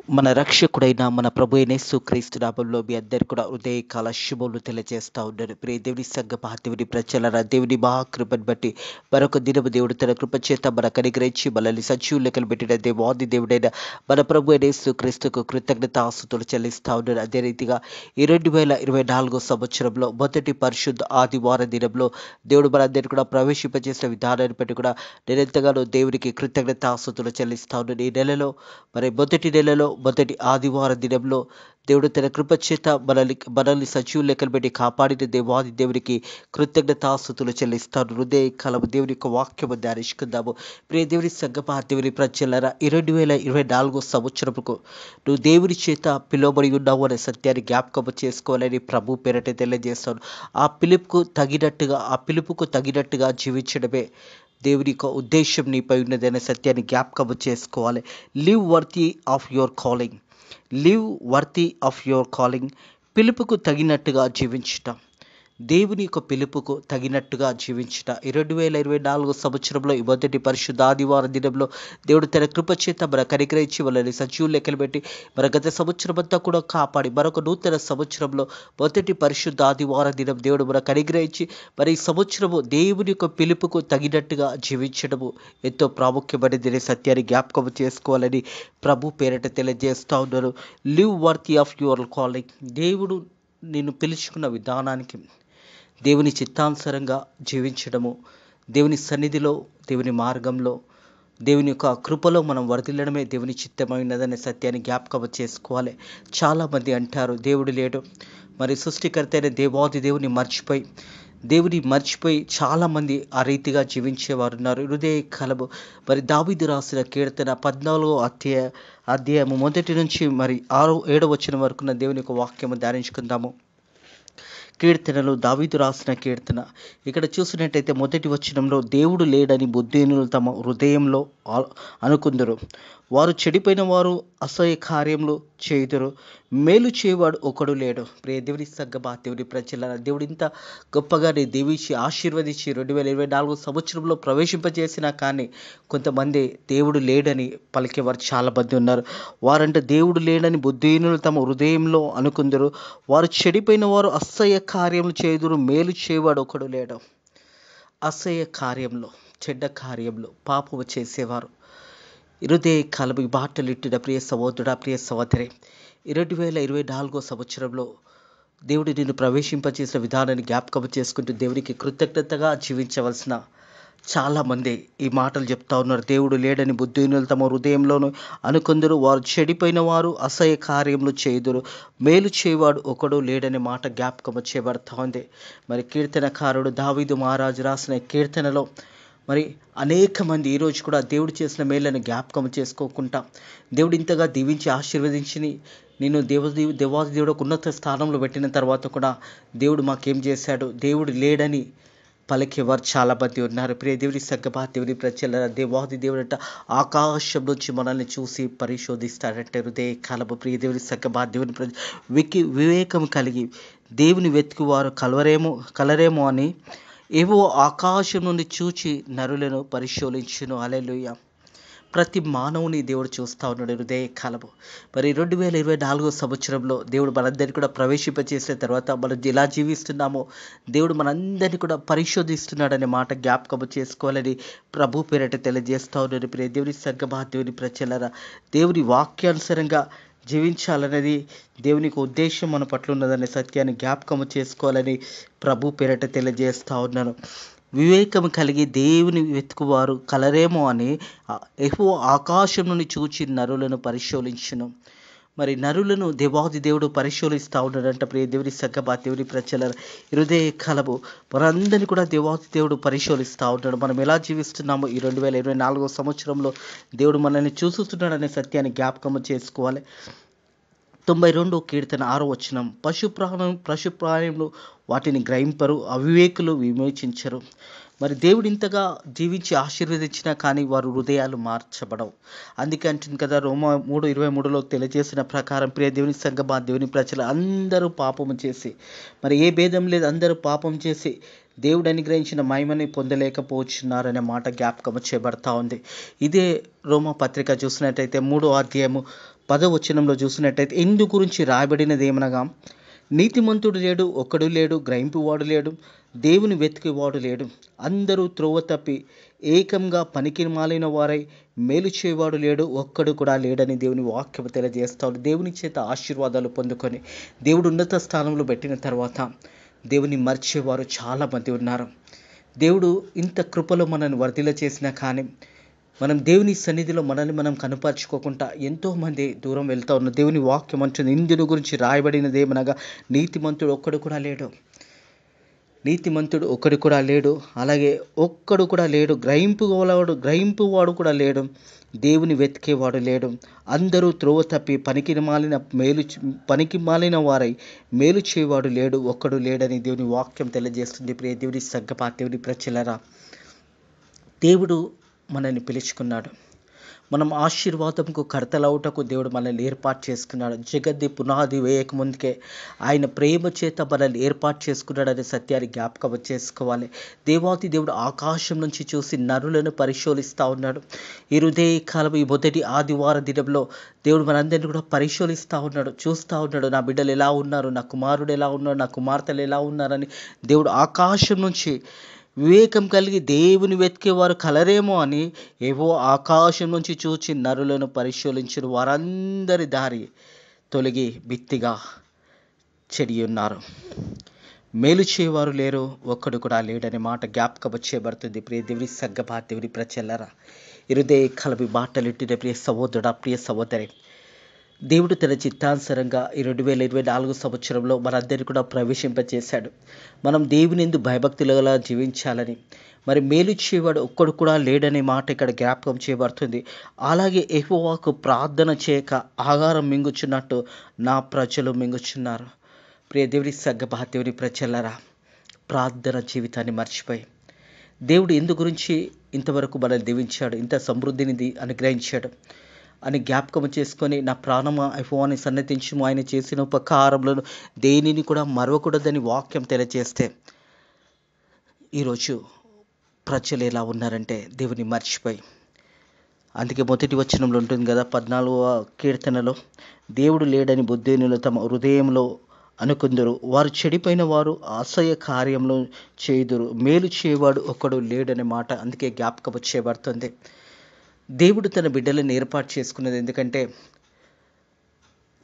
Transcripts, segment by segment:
మన రక్షకుడైన మన ప్రభు అయిన యేసుక్రీస్తు నామములో మీ అందరికీ కూడా ఉదయకాల శుభములు తెలియజేస్తా ఉన్నాను. ప్రియ దేవుని సంగమా, దేవుని ప్రజలారా, దేవుని మహాకృపను బట్టి మరొక దినము దేవుడు తన కృప చేత మనకు అనుగ్రహించి మనల్ని సజీవ లెక్కలు పెట్టిన దేవాది దేవుడైన మన ప్రభు అయిన యేసుక్రీస్తుకు కృతజ్ఞతాస్తుతులు చెల్లిస్తా ఉన్నాను. అదే రీతిగా ఈ 2024 సంవత్సరంలో మొదటి పరిశుద్ధ ఆదివారం దినంలో దేవుడు మనందరికీ కూడా ప్రవేశింపజేసిన విధానాన్ని బట్టి కూడా నేను ఎంతగానో దేవునికి కృతజ్ఞతాస్తుతులు చెల్లిస్తా ఉన్నాను. ఈ నెలలో మొదటి నెలలో మొదటి ఆదివారం దినంలో దేవుడు తన కృప చేత మనల్ని సజీవ లెక్కలు పెట్టి కాపాడిన దేవాది దేవునికి కృతజ్ఞతాస్తుతులు చెల్లిస్తాను. హృదయ కాలము దేవుని యొక్క వాక్యము ధ్యానించుకుందాము. ప్రియ దేవుని సంగమా, దేవుని ప్రజలారా, 2024 సంవత్సరముకు నువ్వు దేవుని చేత పిలువబడి ఉన్నావు అనే సత్యాన్ని జ్ఞాపకము చేసుకోవాలని ప్రభు పేరట తెలియజేస్తాను. ఆ పిలుపుకు తగినట్టుగా జీవించడమే దేవుని యొక్క ఉద్దేశం నీపై ఉన్నదనే సత్యాన్ని జ్ఞాపకము చేసుకోవాలి. Live worthy of your calling. Live worthy of your calling. పిలుపుకు తగినట్టుగా జీవించటం, దేవుని యొక్క పిలుపుకు తగినట్టుగా జీవించుట. 2024 సంవత్సరంలో ఈ మొదటి పరిశుద్ధ ఆదివారం దినంలో దేవుడు తన కృప చేత మనకు అనుగ్రహించి వాళ్ళని సజీవ లెక్కలు పెట్టి మన గత సంవత్సరం అంతా కూడా కాపాడి మరొక నూతన సంవత్సరంలో మొదటి పరిశుద్ధ ఆదివారం దినం దేవుడు మనకు అనుగ్రహించి మరి ఈ సంవత్సరము దేవుని యొక్క పిలుపుకు తగినట్టుగా జీవించడము ఎంతో ప్రాముఖ్యమైనది అనే సత్యాన్ని జ్ఞాపకం చేసుకోవాలని ప్రభు పేరట తెలియజేస్తా ఉన్నారు. Live worthy of your calling. దేవుడు నిన్ను పిలుచుకున్న విధానానికి, దేవుని చిత్తానుసారంగా జీవించడము, దేవుని సన్నిధిలో, దేవుని మార్గంలో, దేవుని యొక్క కృపలో మనం వర్ధిల్లడమే దేవుని చిత్తమైనదనే సత్యాన్ని జ్ఞాపకం చేసుకోవాలి. చాలామంది అంటారు దేవుడు లేడు. మరి సృష్టికర్త అయిన దేవాది దేవుని మర్చిపోయి చాలామంది ఆ రీతిగా జీవించేవారు ఉన్నారు. హృదయ కలము మరి దావీదు రాసిన కీర్తన 14వ అధ్యాయము మొదటి నుంచి మరి 6-7 వచనం వరకున్న దేవుని యొక్క వాక్యము ధ్యానించుకుందాము. కీర్తనలు దావీదు రాసిన కీర్తన. ఇక్కడ చూసినట్టయితే మొదటి వచనంలో దేవుడు లేడని బుద్ధిహీనులు తమ హృదయంలో అనుకుందరు. వారు చెడిపోయిన వారు అసహ్య కార్యములు చేయుదురు. మేలు చేయవాడు ఒకడు లేడు. ప్రియ దేవుని సంగమా, దేవుని ప్రజలారా, దేవుడు ఇంత గొప్పగా దీవించి ఆశీర్వదించి 2024 సంవత్సరంలో ప్రవేశింపజేసినా కానీ కొంతమంది దేవుడు లేడని పలికేవారు చాలా మంది ఉన్నారు. వారంటే దేవుడు లేడని బుద్ధిహీనులు తమ హృదయంలో అనుకుందరు. వారు చెడిపోయిన వారు అసహ్య కార్యములు చేయుదురు. మేలు చేయవాడు ఒకడు లేడు. అసహ్య కార్యంలో, చెడ్డ కార్యంలో పాపము చేసేవారు హృదయ కాలము బాటలు ఇట్టిన ప్రియ సహోదరుడా, ప్రియ సహోదరి, 2024 సంవత్సరంలో దేవుడు నిన్ను ప్రవేశింపచేసిన విధానాన్ని జ్ఞాపకం చేసుకుంటూ దేవునికి కృతజ్ఞతగా జీవించవలసిన చాలామంది ఈ మాటలు చెప్తా ఉన్నారు. దేవుడు లేడని బుద్ధిహీనులు తమ హృదయంలోనూ అనుకొందరు. వారు చెడిపోయిన వారు అసహ్య కార్యములు చేయుదురు. మేలు చేయవాడు ఒకడు లేడనే మాట జ్ఞాపకం చేయబడతా ఉంది. మరి కీర్తనకారుడు దావీదు మహారాజు రాసిన కీర్తనలో మరి అనేక మంది ఈరోజు కూడా దేవుడు చేసిన మేళ్ళను జ్ఞాపకం చేసుకోకుండా దేవుడు ఇంతగా దీవించి ఆశీర్వదించి నేను దేవాది దేవుడు ఒక ఉన్నత స్థానంలో పెట్టిన తర్వాత కూడా దేవుడు మాకేం చేశాడు, దేవుడు లేడని పలికేవారు చాలా మంది ఉన్నారు. ప్రియ దేవుని సంగమా, దేవుని ప్రజలారా, దేవాది దేవుడంట ఆకాశం నుంచి మనల్ని చూసి పరిశోధిస్తాడంటే హృదయ కాలము. ప్రియ దేవుని సంగమా, దేవుని వివేకం కలిగి దేవుని వెతుకువారు కలరేమో అని ఏవో ఆకాశం నుండి చూచి నరులను పరిశోధించును. హల్లెలూయా. ప్రతి మానవుని దేవుడు చూస్తూ ఉన్నాడు హృదయ కాలము. మరి 2024 సంవత్సరంలో దేవుడు మనందరినీ కూడా ప్రవేశింపచేసిన తర్వాత మనం ఎలా జీవిస్తున్నామో దేవుడు మనందరినీ కూడా పరిశోధిస్తున్నాడనే మాట జ్ఞాపకం చేసుకోవాలని ప్రభు పేరట తెలియజేస్తూ ఉన్నాడు. ప్రియ దేవుని సంగమా, దేవుని ప్రజలారా, దేవుని వాక్యానుసారంగా జీవించాలనేది దేవునికి ఉద్దేశం మన పట్ల ఉన్నదనే సత్యాన్ని జ్ఞాపకము చేసుకోవాలని ప్రభు పేరట తెలియజేస్తూ ఉన్నాను. వివేకం కలిగి దేవుని వెతుకువారు కలరేమో అని యెహోవా ఆకాశం నుండి చూచి నరులను పరిశోధించును. మరి నరులను దేవాది దేవుడు పరిశోధిస్తూ ఉన్నాడంట. ప్రియ దేవుని సంగమా, దేవుని ప్రజల హృదయ కలము మనందరినీ కూడా దేవాది దేవుడు పరిశోధిస్తూ ఉంటాడు. మనం ఎలా జీవిస్తున్నామో ఈ 2024 సంవత్సరంలో దేవుడు మనల్ని చూస్తున్నాడనే సత్యాన్ని జ్ఞాపకం చేసుకోవాలి. 92 కీర్తన 6వ వచనం. పశుప్రాణులు వాటిని గ్రహింపరు, అవివేకులు విమోచించరు. మరి దేవుడు ఇంతగా జీవించి ఆశీర్వదించినా కానీ వారు హృదయాలు మార్చబడవు. అందుకే అంటుంది కదా రోమా 3:23లో తెలియజేసిన ప్రకారం, ప్రియ దేవుని సంగమా, దేవుని ప్రజలు అందరూ పాపము చేసి, మరి ఏ భేదం లేదు, అందరూ పాపం చేసి దేవుడు అనుగ్రహించిన మహిమని పొందలేకపోతున్నారనే మాట జ్ఞాపకం చేయబడతా ఉంది. ఇదే రోమా పత్రిక చూసినట్టయితే 3వ అధ్యాయము 10వ వచనంలో చూసినట్టయితే, ఇందు గురించి రాయబడినది ఏమనగా, నీతిమంతుడు లేడు, ఒక్కడు లేడు, గ్రహింపువాడు లేడు, దేవుని వెతికేవాడు లేడు, అందరూ త్రోవ తప్పి ఏకంగా పనికి మాలిన వారై మేలు చేయవాడు లేడు, ఒక్కడు కూడా లేడని దేవుని వాక్యం తెలియజేస్తాడు. దేవుని చేత ఆశీర్వాదాలు పొందుకొని దేవుడు ఉన్నత స్థానంలో పెట్టిన తర్వాత దేవుని మర్చేవారు చాలామంది ఉన్నారు. దేవుడు ఇంత కృపలో మనల్ని వర్ధిల్ల చేసినా కానీ మనం దేవుని సన్నిధిలో మనల్ని మనం కనపరుచుకోకుండా ఎంతోమంది దూరం వెళ్తూ ఉన్నారు. దేవుని వాక్యం అంటుంది, ఇందుని గురించి రాయబడినది ఏమనగా, నీతిమంతుడు ఒక్కడు కూడా లేడు, నీతిమంతుడు ఒక్కడు కూడా లేడు, అలాగే ఒక్కడు కూడా లేడు, గ్రహింపువాడు కూడా లేడు, దేవుని వెతికేవాడు లేడు, అందరూ త్రోవ తప్పి పనికి మాలిన వారై మేలు చేయవాడు లేడు, ఒక్కడు లేడని దేవుని వాక్యం తెలియజేస్తుంది. ప్రియ దేవుని సంగమా, దేవుని ప్రజలారా, దేవుడు మనల్ని పిలుచుకున్నాడు. మనం ఆశీర్వాదంకు కర్తలవుటకు దేవుడు మనల్ని ఏర్పాటు చేసుకున్నాడు. జగద్ది పునాది వేయక ముందుకే ఆయన ప్రేమ చేత మనల్ని ఏర్పాటు చేసుకున్నాడనే సత్యాన్ని జ్ఞాపకం చేసుకోవాలి. దేవాతి దేవుడు ఆకాశం నుంచి చూసి నరులను పరిశోధిస్తూ ఉన్నాడు. ఈ హృదయకాలం, ఈ మొదటి ఆదివార దినంలో దేవుడు మనందరినీ కూడా పరిశోధిస్తూ ఉన్నాడు, చూస్తూ ఉన్నాడు. నా బిడ్డలు ఎలా ఉన్నారు, నా కుమారుడు ఎలా ఉన్నాడు, నా కుమార్తెలు ఎలా ఉన్నారని దేవుడు ఆకాశం నుంచి వివేకం కలిగి దేవుని వెతికేవారు కలరేమో అని ఏవో ఆకాశం నుంచి చూచి నరులను పరిశోధించిన వారందరి దారి తొలగి బిత్తిగా చెడి ఉన్నారు. మేలు చేయవారు లేరు, ఒక్కడు కూడా లేడనే మాట జ్ఞాపకం చేయబడుతుంది. ప్రియ దేవుని సంగమా, దేవుని ప్రజలారా, హృదయ కలవి మాటలిట్టిన ప్రియ సహోదరుడా, ప్రియ సహోదరి, దేవుడు తన చిత్తానుసారంగా ఈ 2024 సంవత్సరంలో మనందరినీ కూడా ప్రవేశింపచేశాడు. మనం దేవుని యందు భయభక్తులుగా జీవించాలని, మరి మేలు చేయవాడు ఒక్కడు కూడా లేడనే మాట ఇక్కడ జ్ఞాపకం చేయబడుతుంది. అలాగే యెహోవాకు ప్రార్థన చేయక ఆహారం మింగుచున్నట్టు నా ప్రజలు మింగుచున్నారు. ప్రియ దేవుని సంగమా, దేవుని ప్రజలారా, ప్రార్థన జీవితాన్ని మర్చిపోయి దేవుడు ఎందు గురించి ఇంతవరకు మనల్ని దీవించాడు, ఇంత సమృద్ధిని అనుగ్రహించాడు అని జ్ఞాపకం చేసుకొని, నా ప్రాణమా యెహోవాని సన్నతించుము, ఆయన చేసిన ఉపకారములను దేనిని కూడా మరవకూడదని వాక్యం తెలియజేస్తే, ఈరోజు ప్రజలు ఎలా ఉన్నారంటే దేవుని మర్చిపోయి, అందుకే మొదటి వచనంలో ఉంటుంది కదా, 14వ కీర్తనలో, దేవుడు లేడని బుద్ధిహీనులు తమ హృదయంలో అనుకుందరు, వారు చెడిపోయిన వారు అసహ్య కార్యంలో చేయుదురు, మేలు చేయవాడు ఒకడు లేడనే మాట అందుకే జ్ఞాపకం చేయబడుతుంది. దేవుడు తన బిడ్డలను ఏర్పాటు చేసుకున్నది ఎందుకంటే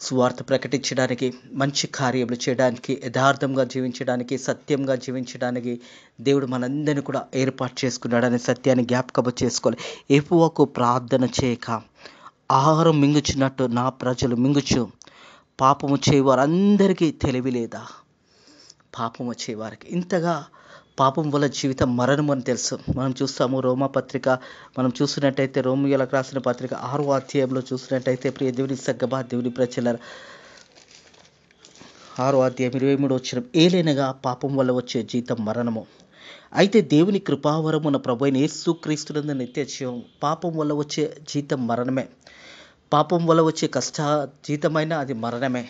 సువార్త ప్రకటించడానికి, మంచి కార్యములు చేయడానికి, యథార్థంగా జీవించడానికి, సత్యంగా జీవించడానికి దేవుడు మనందరినీ కూడా ఏర్పాటు చేసుకున్నాడనే సత్యాన్ని జ్ఞాపకం చేసుకోవాలి. యెహోవాకు ప్రార్థన చేయక ఆహారం మింగుచున్నట్టు నా ప్రజలు మింగుచు, పాపము చేయవారందరికీ తెలివి లేదా? పాపము చేయవారికి ఇంతగా పాపం వల్ల జీవితం మరణం అని తెలుసు. మనం చూస్తాము రోమపత్రిక, మనం చూసినట్టయితే రోమియోలకు రాసిన పత్రిక 6వ అధ్యాయంలో చూసినట్టయితే, ప్రియ దేవుని సంగమా, దేవుని ప్రజలారా, 6వ అధ్యాయం 23వ వచనం, ఏలైనగా పాపం వల్ల వచ్చే జీతం మరణము, అయితే దేవుని కృపావరము మన ప్రభువైన యేసుక్రీస్తునందు నిత్య జీవం. పాపం వల్ల వచ్చే జీతం మరణమే, పాపం వల్ల వచ్చే జీతమైనా అది మరణమే.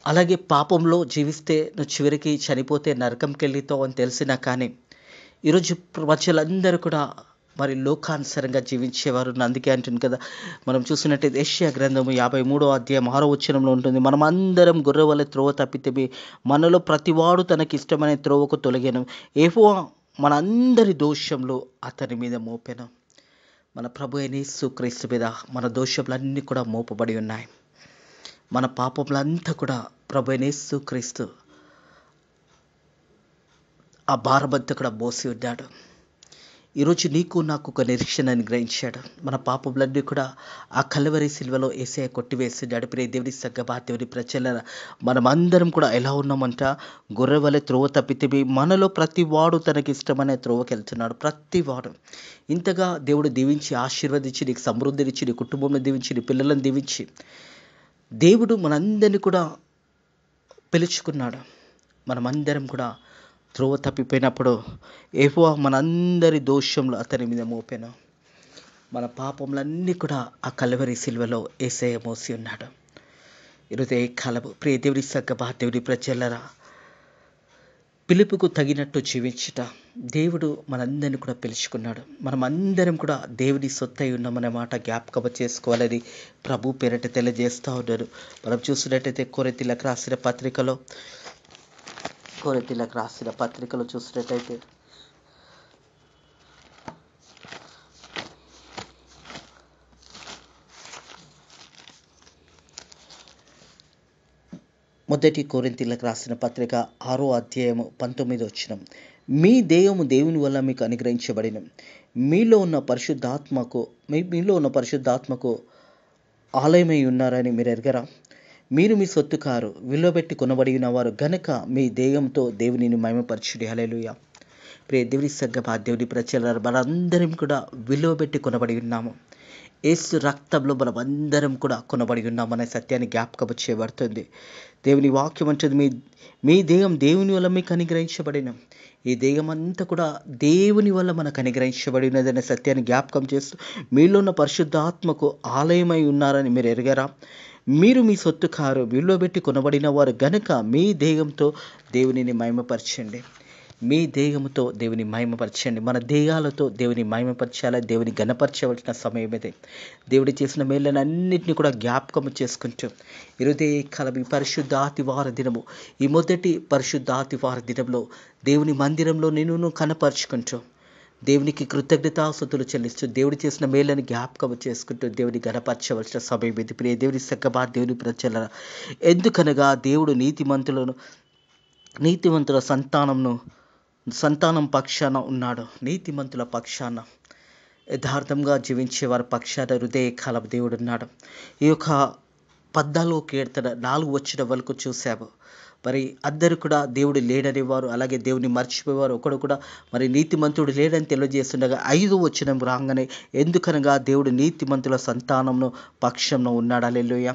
అలాగే పాపంలో జీవిస్తే నువ్వు చివరికి చనిపోతే నరకంకి వెళ్తావు అని తెలిసినా కానీ ఈరోజు ప్రజలందరూ కూడా మరి లోకానుసారంగా జీవించేవారు. అందుకే అంటుంది కదా, మనం చూసినట్టయితే యెషయా గ్రంథము 53వ అధ్యాయం 6వ వచనంలో ఉంటుంది, మనం అందరం గొర్రె వలె త్రోవ తప్పితిమి, మనలో ప్రతివాడు తనకి ఇష్టమైన త్రోవకు తొలగెను, యెహోవా మనందరి దోషంలో అతని మీద మోపెను. మన ప్రభు అయిన యేసుక్రీస్తు మీద మన దోషములన్నీ కూడా మోపబడి ఉన్నాయి. మన పాపములంతా కూడా ప్రభు అయిన యేసుక్రీస్తు ఆ భారమంతా కూడా మోసి ఉన్నాడు. ఈరోజు నీకు నాకు ఒక నిరీక్షణని గ్రహించాడు. మన పాపములన్నీ కూడా ఆ కల్వరి సిలువలో యేసయ్య కొట్టివేసినాడు. ప్రియ దేవుని సంగమా, దేవుని ప్రజలారా, మనమందరం కూడా ఎలా ఉన్నామంట, గొర్రె వలె త్రోవ తప్పితిమి, మనలో ప్రతి వాడు తనకి ఇష్టమనే త్రోవకి వెళ్తున్నాడు. ప్రతి వాడు ఇంతగా దేవుడు దీవించి ఆశీర్వదించి, నీకు సమృద్ధినిచ్చి, నీ కుటుంబంలో దీవించి, నీ పిల్లలను దీవించి దేవుడు మనందరినీ కూడా పిలుచుకున్నాడు. మనమందరం కూడా త్రోవ తప్పిపోయినప్పుడు యెహోవా మనందరి దోషంలో అతని మీద మోపెను. మన పాపములన్నీ కూడా ఆ కల్వరి సిలువలో యేసయ్య మోసి ఉన్నాడు. హృదయ కాలము, ప్రియ దేవుని సంగమా, దేవుని ప్రజలారా, పిలుపుకు తగినట్టు జీవించుట. దేవుడు మనందరిని కూడా పిలుచుకున్నాడు. మనం అందరం కూడా దేవుని సొత్తై ఉన్నామనే మాట జ్ఞాపకం చేసుకోవాలని ప్రభు పేరిట తెలియజేస్తూ ఉన్నారు. మనం చూసినట్టయితే కొరింథీయులకు రాసిన పత్రికలో చూసినట్టయితే మొదటి కొరింథీయులకు రాసిన పత్రిక 6వ అధ్యాయము 19వ వచనం. మీ దేహము దేవుని వల్ల మీకు అనుగ్రహించబడిన మీలో ఉన్న పరిశుద్ధాత్మకు ఆలయమై ఉన్నారని మీరు ఎరగరా? మీరు మీ సొత్తు కారు, విలువబెట్టి కొనబడిన వారు గనుక మీ దేహంతో దేవునిని మహిమపరచుడి. హల్లెలూయా. ప్రియ దేవుని సంగమా, దేవుని ప్రజలారా, మనందరం కూడా విలువబెట్టి కొనబడి ఉన్నాము. యేసు రక్తంలో మనం అందరం కూడా కొనబడి ఉన్నామనే సత్యాన్ని జ్ఞాపకం చేయబడుతుంది. దేవుని వాక్యం అంటుంది, మీ దేహం దేవుని వల్ల మీకు అనుగ్రహించబడిన ఈ దేహం అంతా కూడా దేవుని వల్ల మనకు అనుగ్రహించబడినదనే సత్యాన్ని జ్ఞాపకం చేస్తూ, మీలో ఉన్న పరిశుద్ధాత్మకు ఆలయమై ఉన్నారని మీరు ఎరగరా? మీరు మీ సొత్తు కారు, విలువబెట్టి కొనబడిన వారు గనుక మీ దేహంతో దేవునిని మహిమపరచండి. మీ దేహంతో దేవుని మహిమపరచండి. మన దేహాలతో దేవుని మహిమపరచాలి, దేవుని ఘనపరచవలసిన సమయం ఇదే. దేవుడు చేసిన మేళ్ళని అన్నింటినీ కూడా జ్ఞాపకం చేసుకుంటూ ఈరోజే కాలం ఈ పరిశుద్ధ ఆదివార దినము, ఈ మొదటి పరిశుద్ధ ఆదివార దినంలో దేవుని మందిరంలో నిన్ను కనపరుచుకుంటూ దేవునికి కృతజ్ఞతాస్తుతులు చెల్లిస్తూ దేవుడు చేసిన మేళ్ళని జ్ఞాపకం చేసుకుంటూ దేవుని గణపరచవలసిన సమయం ఇది. ప్రియ దేవుని సగ్గబా, దేవుని ప్రజల, ఎందుకనగా దేవుడు నీతిమంతుల సంతానం పక్షాన ఉన్నాడు. నీతిమంతుల పక్షాన, యథార్థంగా జీవించే వారి పక్షాన హృదయకాలం దేవుడు ఉన్నాడు. ఈ యొక్క 14వ కీర్తన 4 వచ్చిన వరకు చూసాము. మరి అందరూ కూడా దేవుడు లేడనేవారు, అలాగే దేవుని మర్చిపోయేవారు. ఒకడు కూడా మరి నీతిమంతుడు లేడని తెలియజేస్తుండగా 5వ వచనం రాగానే, ఎందుకనగా దేవుడు నీతిమంతుల సంతానంలో పక్షంలో ఉన్నాడు. హల్లెలూయా.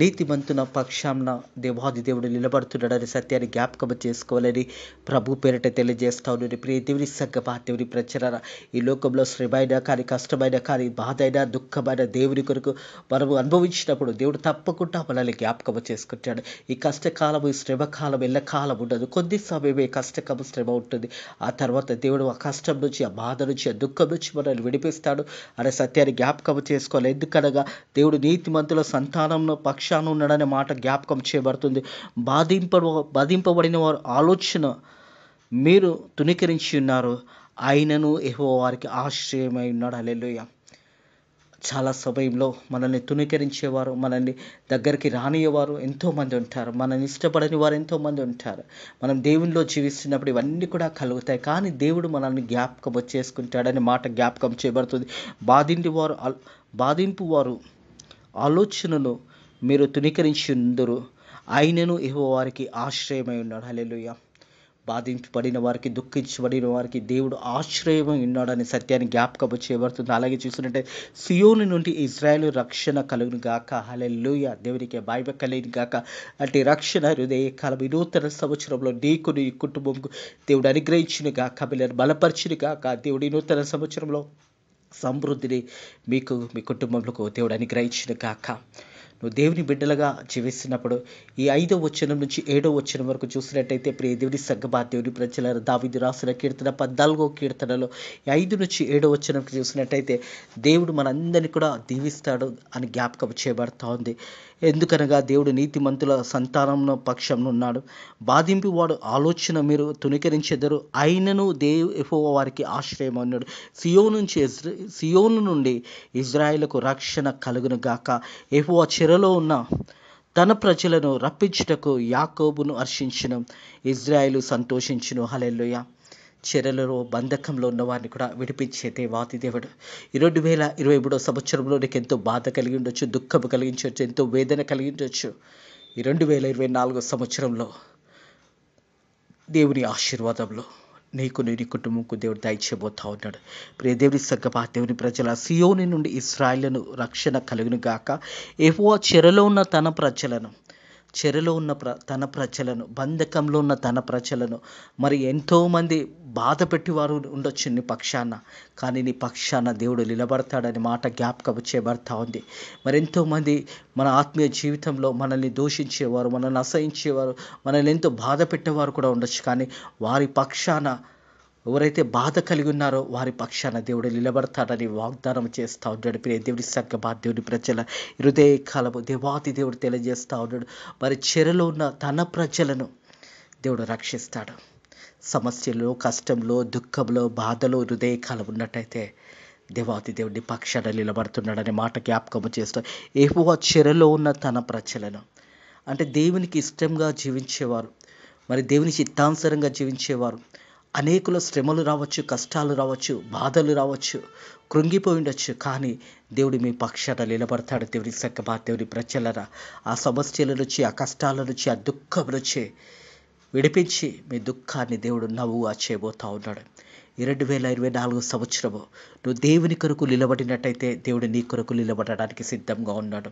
నీతిమంతుల పక్షాన దేవాది దేవుడు నిలబడుతున్నాడని సత్యాన్ని జ్ఞాపకం చేసుకోవాలని ప్రభు పేరిట తెలియజేస్తా ఉన్నాడు. ప్రియ దేవుని సంగమా, దేవుని ప్రజలారా, ఈ లోకంలో శ్రమైనా కానీ, కష్టమైన కానీ, బాధ అయినా, దుఃఖమైన దేవుని కొరకు మనము అనుభవించినప్పుడు దేవుడు తప్పకుండా మనల్ని జ్ఞాపకం చేసుకుంటాడు. ఈ కష్టకాలం, ఈ శ్రమకాలం ఎల్లకాలం ఉండదు. కొద్ది సమయమే కష్టకము శ్రమ ఉంటుంది. ఆ తర్వాత దేవుడు ఆ కష్టం నుంచి, ఆ బాధ నుంచి, ఆ దుఃఖం నుంచి మనల్ని విడిపిస్తాడు అనే సత్యాన్ని జ్ఞాపకం చేసుకోవాలి. ఎందుకనగా దేవుడు నీతిమంతుల సంతానంలో పక్షాన ఉన్నాడనే మాట జ్ఞాపకం చేయబడుతుంది. బాధింపబడిన వారు ఆలోచన మీరు తుణీకరించి ఉన్నారు, ఆయనను యెహోవా వారికి ఆశ్రయమై ఉన్నాడు. హల్లెలూయా. చాలా సమయంలో మనల్ని తుణీకరించేవారు, మనల్ని దగ్గరికి రానియవారు ఎంతోమంది ఉంటారు. మనల్ని ఇష్టపడని వారు ఎంతోమంది ఉంటారు. మనం దేవునిలో జీవిస్తున్నప్పుడు ఇవన్నీ కూడా కలుగుతాయి. కానీ దేవుడు మనల్ని జ్ఞాపకం చేసుకుంటాడనే మాట జ్ఞాపకం చేయబడుతుంది. బాధింపు వారు ఆలోచనను మీరు తుణీకరించి ఉందరు, ఆయనను యెహోవా వారికి ఆశ్రయమై ఉన్నాడు. హల్లెలూయా. బాధించబడిన వారికి, దుఃఖించబడిన వారికి దేవుడు ఆశ్రయమై ఉన్నాడని సత్యాన్ని జ్ఞాపకం చేయబడుతుంది. అలాగే చూసినట్టే, సియోను నుండి ఇజ్రాయేలు రక్షణ కలుగును గాక. హల్లెలూయా. దేవునికి మహిమ కలుగును గాక. అంటే రక్షణ హృదయకాలం ఈ నూతన సంవత్సరంలో నీకు, నీ కుటుంబంకు దేవుడు అనుగ్రహించును గాక, బలపరచును గాక. దేవుడి నూతన సంవత్సరంలో సమృద్ధిని మీకు, మీ కుటుంబంలో దేవుడు అనుగ్రహించును గాక. నువ్వు దేవుని బిడ్డలుగా జీవిస్తున్నప్పుడు ఈ 5వ వచనం నుంచి 7వ వచనం వరకు చూసినట్టయితే, ప్రియ దేవుని సంగమా, దేవుని ప్రజలారా, దావీదు రాసిన కీర్తన 14వ కీర్తనలో 5 నుంచి 7వ వచనం చూసినట్టయితే దేవుడు మనందరినీ కూడా దీవిస్తాడు అని జ్ఞాపకం చేయబడతా ఉంది. ఎందుకనగా దేవుడు నీతిమంతుల సంతానంలో పక్షంలో ఉన్నాడు. బాధింపు వాడు ఆలోచన మీరు తుణీకరించెదరు, ఆయనను యెహోవా వారికి ఆశ్రయం అన్నాడు. సియోను నుండి ఇజ్రాయేలుకు రక్షణ కలుగును గాక. యెహోవా చెరలో ఉన్న తన ప్రజలను రప్పించుటకు యాకోబును హర్షించును, ఇజ్రాయేలు సంతోషించును. హల్లెలూయా. చెరలలో, బంధకంలో ఉన్న వారిని కూడా విడిపించే దేవాది దేవుడు. 2023వ సంవత్సరంలో నీకు ఎంతో బాధ కలిగి ఉండొచ్చు, దుఃఖం కలిగించవచ్చు, ఎంతో వేదన కలిగించవచ్చు. ఈ 2024 సంవత్సరంలో దేవుని ఆశీర్వాదంలో నీకు, నీ కుటుంబంకు దేవుడు దయచేయబోతా ఉన్నాడు. ప్రియ దేవుని సంగమా, దేవుని ప్రజల, సియోను నుండి ఇశ్రాయేలును రక్షణ కలుగును గాక. యెహోవా చెరలో ఉన్న తన ప్రజలను చెరలో ఉన్న తన ప్రజలను, బంధకంలో ఉన్న తన ప్రజలను, మరి ఎంతోమంది బాధ పెట్టి వారు ఉండొచ్చు నీ పక్షాన, కానీ నీ పక్షాన దేవుడు నిలబడతాడని మాట జ్ఞాపకం చేయబడతా ఉంది. మరి ఎంతోమంది మన ఆత్మీయ జీవితంలో మనల్ని దూషించేవారు, మనల్ని అసహించేవారు, మనల్ని ఎంతో బాధ పెట్టేవారు కూడా ఉండొచ్చు, కానీ వారి పక్షాన ఎవరైతే బాధ కలిగి ఉన్నారో వారి పక్షాన దేవుడు నిలబడతాడని వాగ్దానం చేస్తూ ఉంటాడు. ప్రియ దేవుడి సంగమా, దేవుడి ప్రజల హృదయ కాలము దేవాది దేవుడు తెలియజేస్తూ ఉన్నాడు. మరి చెరలో ఉన్న తన ప్రజలను దేవుడు రక్షిస్తాడు. సమస్యలో, కష్టంలో, దుఃఖంలో, బాధలో హృదయ కాలం ఉన్నట్టయితే దేవాది దేవుడి పక్షాన నిలబడుతున్నాడనే మాట జ్ఞాపకము చేస్తూ, యెహోవా చెరలో ఉన్న తన ప్రజలను అంటే దేవునికి ఇష్టంగా జీవించేవారు, మరి దేవుని చిత్తానుసారంగా జీవించేవారు, అనేకుల శ్రమలు రావచ్చు, కష్టాలు రావచ్చు, బాధలు రావచ్చు, కృంగిపోయి ఉండొచ్చు, కానీ దేవుడు మీ పక్షాన నిలబడతాడు. దేవుడి సంగమా, దేవుడి ప్రజలరా, ఆ సమస్యల నుంచి, ఆ కష్టాల నుంచి, ఆ దుఃఖం నుంచి విడిపించి మీ దుఃఖాన్ని దేవుడు నవ్వుగా చేయబోతా ఉన్నాడు. 2024 సంవత్సరము నువ్వు దేవుని కొరకు నిలబడినట్టయితే దేవుడు నీ కొరకు నిలబడడానికి సిద్ధంగా ఉన్నాడు.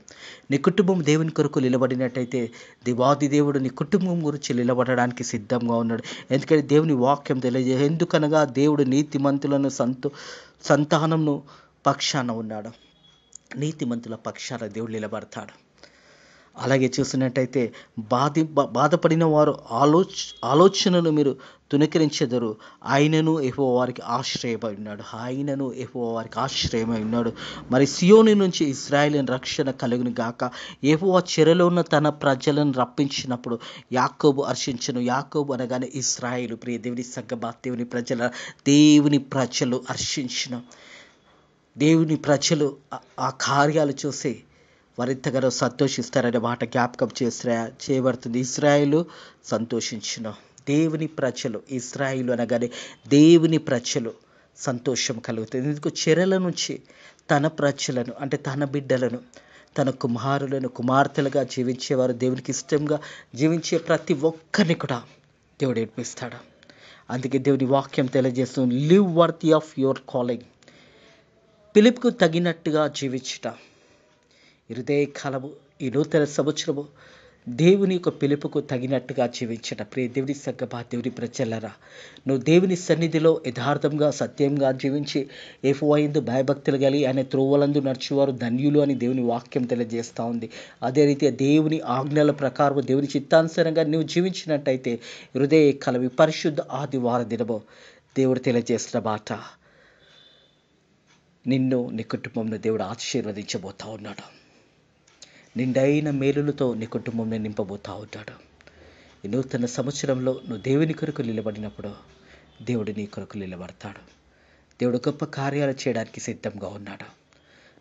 నీ కుటుంబం దేవుని కొరకు నిలబడినట్టయితే దేవాది దేవుడు నీ కుటుంబం గురించి నిలబడడానికి సిద్ధంగా ఉన్నాడు. ఎందుకంటే దేవుని వాక్యం ఎందుకనగా దేవుడు నీతిమంతులను సంతానంను పక్షాన ఉన్నాడు. నీతిమంతుల పక్షాన దేవుడు నిలబడతాడు. అలాగే చూసినట్టయితే బాధపడిన వారు ఆలోచనలు మీరు తునకరించెదరు. ఆయనను యెహోవా వారికి ఆశ్రయమై ఉన్నాడు. ఆయనను యెహోవా వారికి ఆశ్రయమై ఉన్నాడు. మరి సియోను నుంచి ఇశ్రాయేలు రక్షణ కలుగును గాక. యెహోవా చెరలో ఉన్న తన ప్రజలను రప్పించినప్పుడు యాకోబు హర్షించును. యాకోబు అనగానే ఇశ్రాయేలు. ప్రియ దేవుని సంగమా, దేవుని ప్రజలు హర్షించును. దేవుని ప్రజలు ఆ కార్యాలు చూసి వారెంతగానో సంతోషిస్తారనే మాట జ్ఞాపకం చేయబడుతుంది. ఇశ్రాయేలు సంతోషించును. దేవుని ప్రజలు, ఇశ్రాయేలు అనగానే దేవుని ప్రజలు సంతోషం కలుగుతుంది. ఎందుకు? చెరల నుంచి తన ప్రజలను అంటే తన బిడ్డలను, తన కుమారులను, కుమార్తెలుగా జీవించేవారు, దేవునికి ఇష్టంగా జీవించే ప్రతి ఒక్కరిని కూడా దేవుడు ఏర్పిస్తాడు. అందుకే దేవుని వాక్యం తెలియజేస్తుంది, live worthy of your calling. పిలుపుకు తగినట్టుగా జీవించుట. హృదయ కాలము, ఈ నూతన సంవత్సరము దేవుని యొక్క పిలుపుకు తగినట్టుగా జీవించట. ప్రియ దేవుని సంగమా, దేవుని ప్రజలరా, నువ్వు దేవుని సన్నిధిలో యథార్థంగా, సత్యంగా జీవించి యెహోవా యందు భయభక్తులు కలిగి ఆయన త్రోవలందు నడుచువారు ధన్యులు అని దేవుని వాక్యం తెలియజేస్తూ ఉంది. అదే రీతిగా దేవుని ఆజ్ఞల ప్రకారం, దేవుని చిత్తానుసారంగా నువ్వు జీవించినట్టయితే హృదయ కలవి పరిశుద్ధ ఆదివార దినము దేవుడు తెలియజేస్తున్న మాట, నిన్ను, నీ కుటుంబంను దేవుడు ఆశీర్వదించబోతా ఉన్నాడు. నిండైన మేలులతో నీ కుటుంబం నింపబోతా ఉంటాడు. ఈ నూతన సంవత్సరంలో నువ్వు దేవుని కొరకు నిలబడినప్పుడు దేవుడు నీ కొరకు నిలబడతాడు. దేవుడు గొప్ప కార్యాలు చేయడానికి సిద్ధంగా ఉన్నాడు.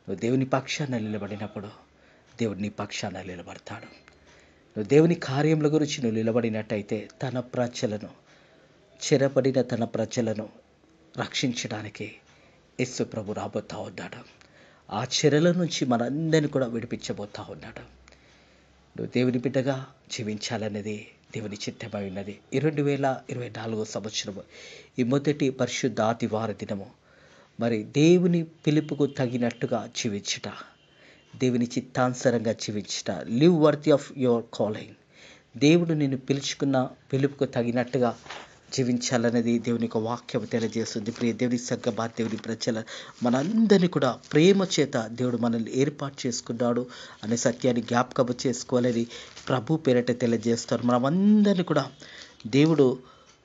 నువ్వు దేవుని పక్షాన నిలబడినప్పుడు దేవుడు నీ పక్షాన నిలబడతాడు. నువ్వు దేవుని కార్యముల గురించి నువ్వు నిలబడినట్టయితే తన ప్రజలను, చెరపడిన తన ప్రజలను రక్షించడానికి యేసు ప్రభు రాబోతా ఉన్నాడు. ఆ చెరల నుంచి మనందరినీ కూడా విడిపించబోతా ఉన్నాడు. నువ్వు దేవుని బిడ్డగా జీవించాలనేది దేవుని చిత్తమై ఉన్నది. 2024 సంవత్సరము ఈ మొదటి పరిశుద్ధ ఆదివార దినము మరి దేవుని పిలుపుకు తగినట్టుగా జీవించుట, దేవుని చిత్తానుసారంగా జీవించుట. Live worthy of your calling. దేవుడు నిన్ను పిలుచుకున్న పిలుపుకు తగినట్టుగా జీవించాలనేది దేవుని యొక్క వాక్యం తెలియజేస్తుంది. ప్రియ దేవుని సంగమా, దేవుని ప్రజల మనందరినీ కూడా ప్రేమ చేత దేవుడు మనల్ని ఏర్పాటు చేసుకున్నాడు అనే సత్యాన్ని జ్ఞాపకం చేసుకోవాలని ప్రభు పేరట తెలియజేస్తారు. మనమందరినీ కూడా దేవుడు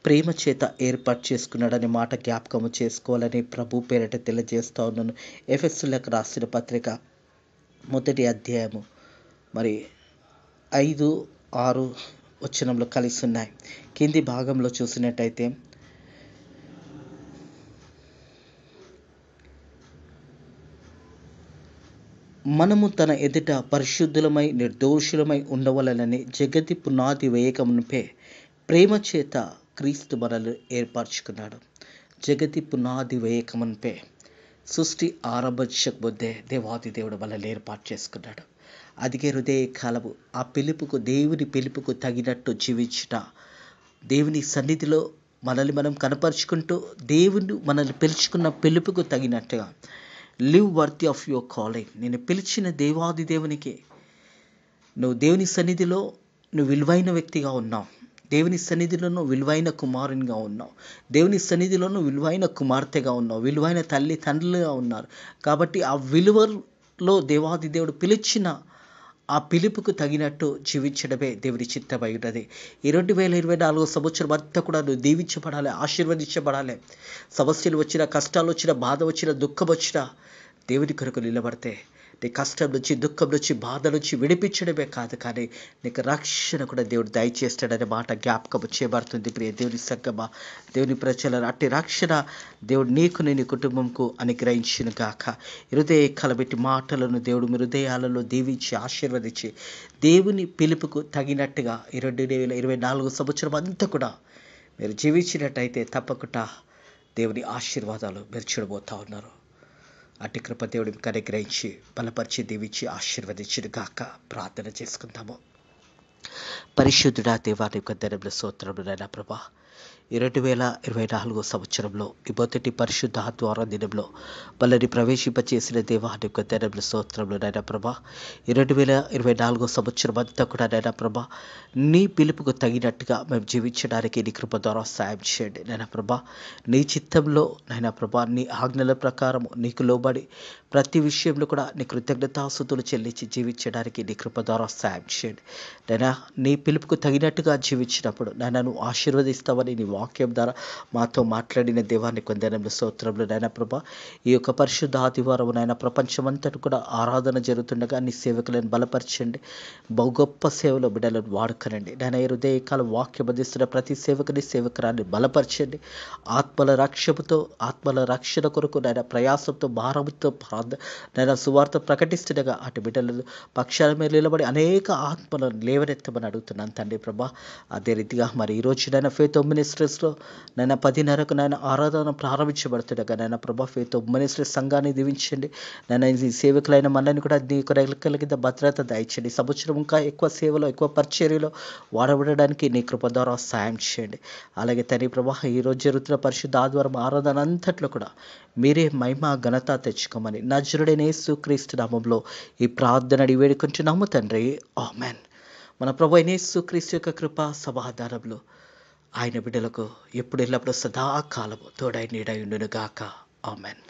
ప్రేమ చేత ఏర్పాటు చేసుకున్నాడనే మాట జ్ఞాపకము చేసుకోవాలని ప్రభు పేరట తెలియజేస్తూ ఉన్నాను. ఎఫెసీయులకు రాసిన పత్రిక 1వ అధ్యాయము మరి 5, 6 వచనంలో కలిసి ఉన్నాయి. కింది భాగంలో చూసినట్టయితే, మనము తన ఎదుట పరిశుద్ధులమై నిర్దోషులమై ఉండవలనని జగతి పునాది వేయకమునుపే ప్రేమ చేత క్రీస్తు మనల్ని ఏర్పరచుకున్నాడు. జగతి పునాది వేయకమునుపే, సృష్టి ఆరంభించక ముందే దేవాది దేవుడు మనల్ని ఏర్పాటు చేసుకున్నాడు. అదిగే హృదయ కాలము ఆ పిలుపుకు, దేవుని పిలుపుకు తగినట్టు జీవించుట, దేవుని సన్నిధిలో మనల్ని మనం కనపరుచుకుంటూ దేవుని మనల్ని పిలుచుకున్న పిలుపుకు తగినట్టుగా live worthy of your calling. నేను పిలిచిన దేవాది దేవునికి నువ్వు దేవుని సన్నిధిలో నువ్వు విలువైన వ్యక్తిగా ఉన్నావు. దేవుని సన్నిధిలో నువ్వు విలువైన కుమారునిగా ఉన్నావు. దేవుని సన్నిధిలో నువ్వు విలువైన కుమార్తెగా ఉన్నావు. విలువైన తల్లి తండ్రులుగా ఉన్నారు. కాబట్టి ఆ విలువలో దేవాది దేవుడు పిలిచిన ఆ పిలుపుకు తగినట్టు జీవించడమే దేవుని చిత్తమై ఉన్నది. ఈ 2024 సంవత్సరం అంతా కూడా నువ్వు దీవించబడాలి, ఆశీర్వదించబడాలి. సమస్యలు వచ్చినా, కష్టాలు వచ్చినా, బాధ వచ్చినా, దుఃఖం వచ్చినా దేవుని కొరకు నిలబడితే నీ కష్టం నుంచి, దుఃఖం నుంచి, బాధ నుంచి విడిపించడమే కాదు, కానీ నీకు రక్షణ కూడా దేవుడు దయచేస్తాడనే మాట జ్ఞాపకం చేయబడుతుంది. ప్రియ దేవుని సంగమా, దేవుని ప్రజల అట్టి రక్షణ దేవుడు నీకు, నీ కుటుంబంకు అనుగ్రహించును గాక. హృదయ కలబెట్టి మాటలను దేవుడు మీ హృదయాలలో దీవించి ఆశీర్వదించి దేవుని పిలుపుకు తగినట్టుగా 2024 సంవత్సరం అంతా కూడా మీరు జీవించినట్టయితే తప్పకుండా దేవుని ఆశీర్వాదాలు మీరు చూడబోతా ఉన్నారు. అట్టి కృప దేవుడు మీకు అనుగ్రహించి బలపరిచి దీవించి ఆశీర్వదించును గాక. ప్రార్థన చేసుకుందాము. పరిశుద్ధుడా దేవా, నీకు ధన్యములు, స్తోత్రములు నాయనా ప్రభా. ఈ 2024 సంవత్సరంలో ఈ మొదటి పరిశుద్ధ ఆదివారం దినంలో వాళ్ళని ప్రవేశింపచేసిన దేవా, నీకు ధన్యములు, స్తోత్రములు నాయనా ప్రభా. ఈ 2024 సంవత్సరం అంతా కూడా నాయనా ప్రభా నీ పిలుపుకు తగినట్టుగా మేము జీవించడానికి నీ కృప ద్వారా సాయం చేయండి నాయనా ప్రభా. నీ చిత్తంలో నాయనా ప్రభా, నీ ఆజ్ఞల ప్రకారం నీకు లోబడి ప్రతి విషయంలో కూడా నీ కృతజ్ఞతాస్తుతులు చెల్లించి జీవించడానికి నీ కృప ద్వారా సాయం చేయండి నాయనా. నీ పిలుపుకు తగినట్టుగా జీవించినప్పుడు నాయనా నువ్వు ఆశీర్వదిస్తావని నీ వాక్యం ద్వారా మాతో మాట్లాడిన దేవాన్ని కొందరంలో స్తోత్రములు నాయనా ప్రభా. ఈ యొక్క పరిశుద్ధ ఆదివారం నాయన ప్రపంచమంతటి కూడా ఆరాధన జరుగుతుండగా నీ సేవకులను బలపరచండి. గొప్ప సేవలో బిడ్డలను వాడుకనండి నాయన. ఈ హృదయకాల వాక్యం అందిస్తున్న ప్రతి సేవకుని, సేవకురాన్ని బలపరచండి. ఆత్మల రక్షణ కొరకు నాయన ప్రయాసంతో, భారంతో నాయన సువార్త ప్రకటిస్తుండగా అటు బిడ్డలను పక్షాల మీద నిలబడి అనేక ఆత్మలను లేవనెత్తమని అడుగుతున్నాను తండ్రి ప్రభా. అదే రీతిగా మరి ఈరోజు నాయన ఫేత్ మినిస్ట్రీస్లో నాయన 10:30కు నాయన ఆరాధన ప్రారంభించబడుతుండగా నాయన ప్రభా ఫేత్ మినిస్ట్రీస్ సంఘాన్ని దీవించండి నాయన. ఈ సేవకులైన మనల్ని కూడా నీ రెక్కల కింద భద్రత దయచండి. సంవత్సరం ఇంకా ఎక్కువ సేవలో, ఎక్కువ పరిచర్యలో వాడబడడానికి నీ కృప ద్వారా సాయం చేయండి. అలాగే తండ్రి ప్రభా, ఈరోజు జరుగుతున్న పరిశుద్ధ ఆదివారం ఆరాధన అంతట్లో కూడా మీరే మహిమ ఘనత తెచ్చుకోమని నజరుడైన యేసుక్రీస్తు నామములో ఈ ప్రార్థన అడిగి వేడుకుంటున్నాము తండ్రి, ఆమేన్. మన ప్రభు అయిన యేసుక్రీస్తు యొక్క కృప సమాధానంలో ఆయన బిడ్డలకు ఎప్పుడు ఎల్లప్పుడూ సదాకాలము తోడై నీడై ఉండును గాక. ఆమేన్.